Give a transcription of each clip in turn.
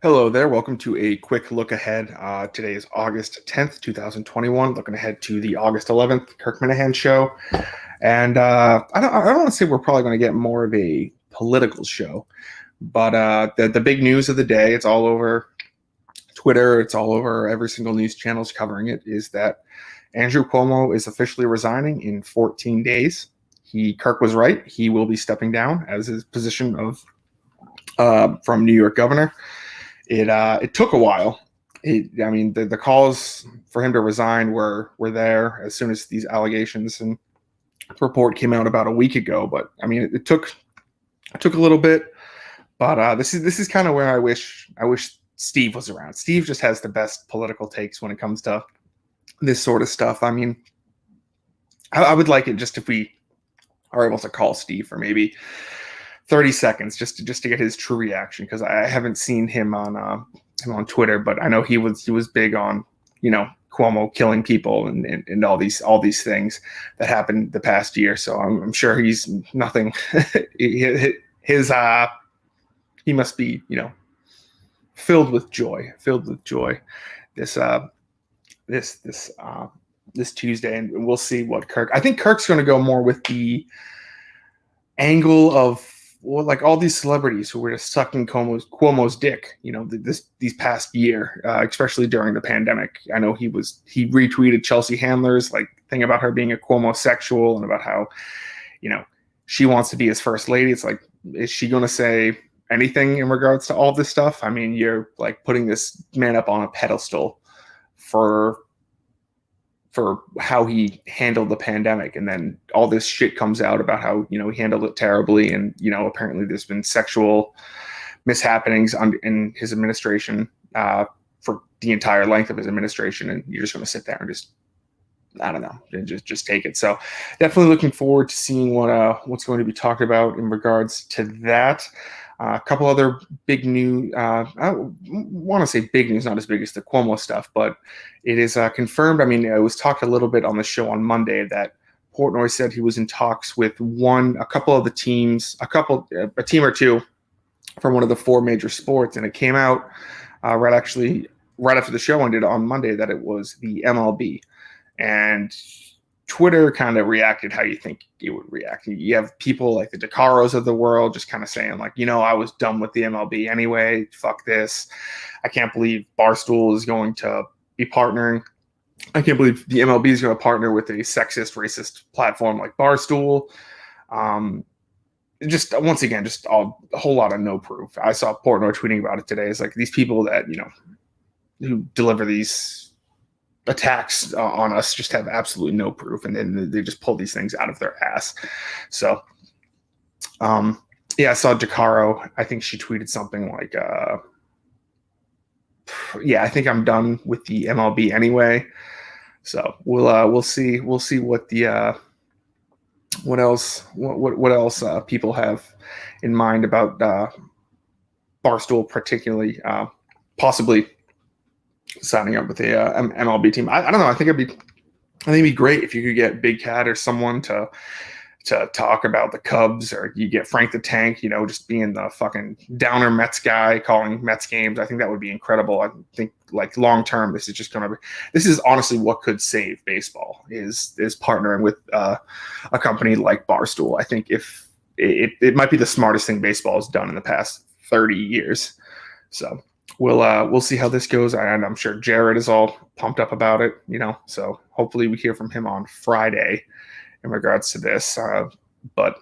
Hello there. Welcome to a quick look ahead. Today is August 10th, 2021. Looking ahead to the August 11th Kirk Minahan show. And I don't want to say we're probably going to get more of a political show, but the big news of the day, it's all over Twitter, it's all over every single news channel's covering it, is that Andrew Cuomo is officially resigning in 14 days. Kirk was right. He will be stepping down as his position of from New York governor. It took a while. The calls for him to resign were there as soon as these allegations and report came out about a week ago. But I mean, it took a little bit. But this is kind of where I wish Steve was around. Steve just has the best political takes when it comes to this sort of stuff. I mean, I would like it just if we are able to call Steve for maybe 30 seconds just to get his true reaction, because I haven't seen him on Twitter, but I know he was big on, Cuomo killing people and all these things that happened the past year. So I'm sure he's nothing. He must be filled with joy this Tuesday, and we'll see what Kirk. I think Kirk's going to go more with the angle of, well, like all these celebrities who were just sucking Cuomo's dick, these past year, especially during the pandemic. I know he retweeted Chelsea Handler's thing about her being a Cuomo-sexual and about how, she wants to be his first lady. It's like, is she going to say anything in regards to all this stuff? I mean, you're putting this man up on a pedestal for how he handled the pandemic, and then all this shit comes out about how he handled it terribly, and apparently there's been sexual mishappenings in his administration for the entire length of his administration, and you're just going to sit there and just, I don't know, and just take it. So definitely looking forward to seeing what's going to be talked about in regards to that. A couple other big news. I want to say big news, not as big as the Cuomo stuff, but it is confirmed. I mean, it was talked a little bit on the show on Monday that Portnoy said he was in talks with a couple of the teams, a team or two from one of the four major sports, and it came out right after the show ended on Monday that it was the MLB, and Twitter kind of reacted how you think it would react. You have people like the DeCaros of the world just kind of saying I was done with the MLB anyway. Fuck this. I can't believe Barstool is going to be partnering. I can't believe the MLB is going to partner with a sexist, racist platform like Barstool. Just once again, just a whole lot of no proof. I saw Portnoy tweeting about it today. It's like these people that, who deliver these attacks on us just have absolutely no proof, and then they just pull these things out of their ass. So I saw DeCaro. I think she tweeted something like I think I'm done with the MLB anyway. So we'll see what the what else people have in mind about Barstool, particularly possibly signing up with a MLB team. I don't know. I think it'd be great if you could get Big Cat or someone to talk about the Cubs, or you get Frank the Tank, just being the fucking downer Mets guy calling Mets games. I think that would be incredible. I think long term, this is honestly what could save baseball is partnering with a company like Barstool. I think if it might be the smartest thing baseball has done in the past 30 years. So we'll see how this goes, and I'm sure Jared is all pumped up about it, so hopefully we hear from him on Friday in regards to this. But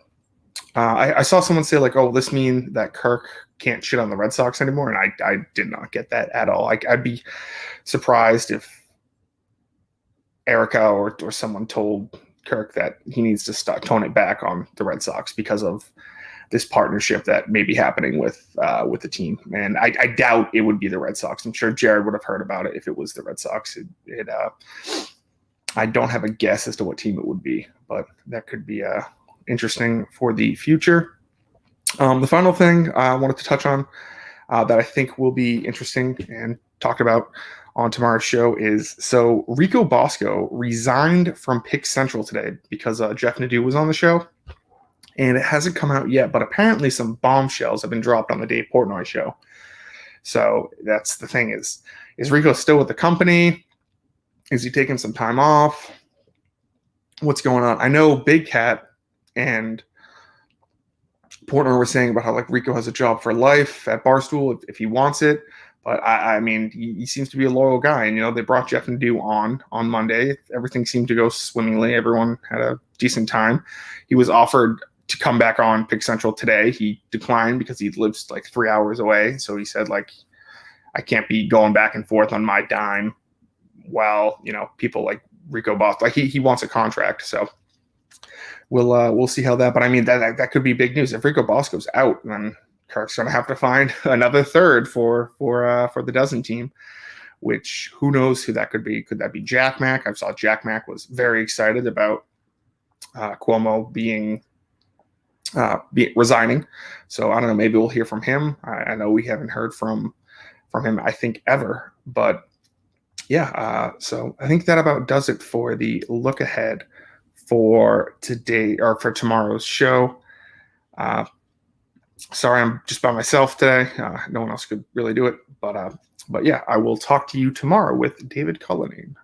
I saw someone say oh, will this mean that Kirk can't shit on the Red Sox anymore? And I did not get that at all. I'd be surprised if Erica or someone told Kirk that he needs to tone it back on the Red Sox because of this partnership that may be happening with the team. And I doubt it would be the Red Sox. I'm sure Jared would have heard about it if it was the Red Sox. I don't have a guess as to what team it would be, but that could be interesting for the future. The final thing I wanted to touch on that I think will be interesting and talked about on tomorrow's show is, so Rico Bosco resigned from Pick Central today because Jeff Nadeau was on the show. And it hasn't come out yet, but apparently some bombshells have been dropped on the Dave Portnoy show. So that's the thing: is Rico still with the company? Is he taking some time off? What's going on? I know Big Cat and Portner were saying about how like Rico has a job for life at Barstool if he wants it. But I mean, he seems to be a loyal guy, and they brought Jeff and Dew on Monday. Everything seemed to go swimmingly. Everyone had a decent time. He was offered to come back on Pick Central today. He declined because he lives like 3 hours away. So he said like, I can't be going back and forth on my dime while people like Rico Boss, like he wants a contract. So we'll see how that. But I mean that could be big news if Rico Boss goes out. Then Kirk's going to have to find another third for the dozen team, which who knows who that could be. Could that be Jack Mack? I saw Jack Mack was very excited about Cuomo resigning. So I don't know, maybe we'll hear from him. I know we haven't heard from him, I think, ever. But yeah, so I think that about does it for the look ahead for today or for tomorrow's show. Sorry, I'm just by myself today. No one else could really do it. But yeah, I will talk to you tomorrow with David Cullinane.